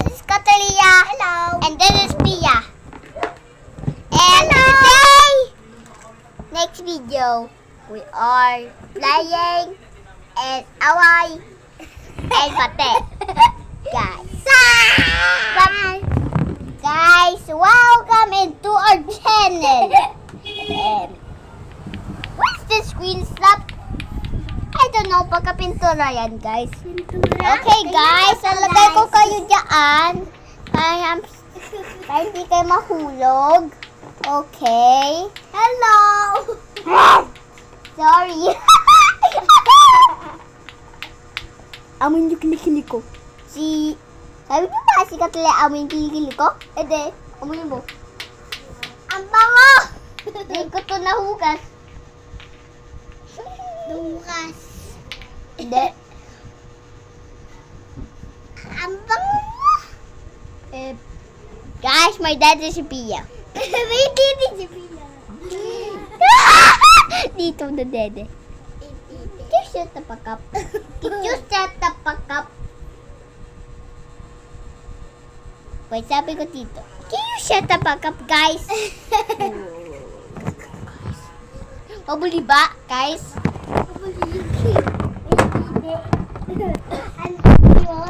This is Catalia. Hello. And this is Pia. And today, next video, we are playing and away and bate. Guys, welcome into our channel. What's the screen stop? I don't know, pagka-pintura yan, guys. Okay, guys, alagay ko kayo dyan. Para hindi kayo mahulog. Okay. Hello. Sorry. Amoy yung kilikili ko. Sabi niyo ba si Katla amoy yung kilikili ko? Ede, amoy mo. Ang bango. Hindi ko to nahugas. Lukas. Hindi. Ang bango mo. Guys, my dad is si Pia. May titi si Pia. Dito na dede. Can you shut the fuck up? Can you shut the fuck up? Wait, sabi ko dito. Can you shut the fuck up, guys? Mabuli ba, guys?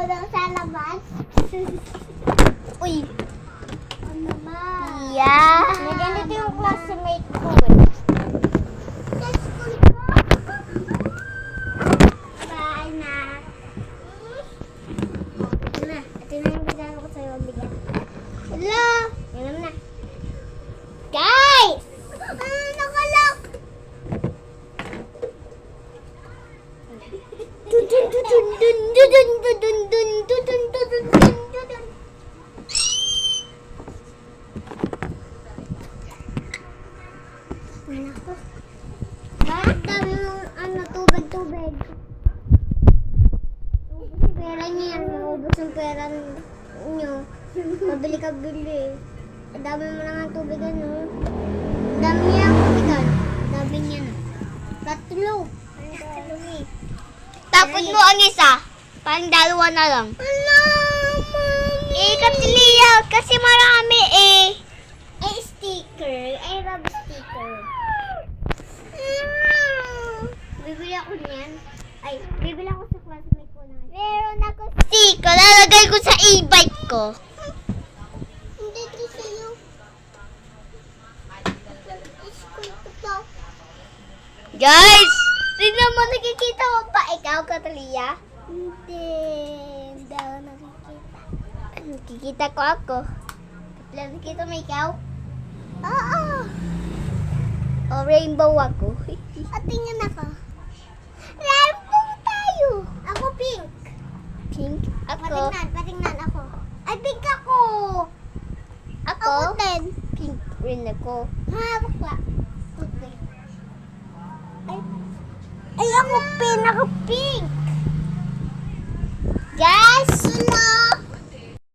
Ano sa labas? Uy, Ano ba? Pia. May ganito yung classmate ko. Sa school ko. Bye na. Na, ito na yung bigyan ko sa'yo. Bigyan. Hello! Yan na. Guys! Nakalak! Bakit dami yung tubig? Ubus yung pera niya yan. Ubus yung pera niyo. Mabili ka bili. Ang dami mo lang ang tubig ano. Ang dami niya ang tubigan. Ang dami niya na. Tatlo. Ang dami. Tapos mo ang isa. Parang dalawa na lang. Hello, Mommy! Katlia, kasi marami eh. Ay, sticker. Ay, rub sticker. Bibili ako niyan. Ay, bibili ako sa classmate ko na. Meron ako sticker. Lalagay ko sa e-bike ko. Hindi, ito sa'yo. School ko pa. Guys! Tignan mo, nakikita mo pa ikaw, Katlia? Hindi. Hindi ako nakikita. Nakikita ko ako. Katlia, nakikita mo ikaw? Oo. O, rainbow ako. At tingnan ako. Rainbow tayo. Ako pink. Pink. Ako. Patingnan ako. Ay, pink ako. Ako. Ako din. Pink rin ako. Ha, bakla. Okay. Ay, ako pink.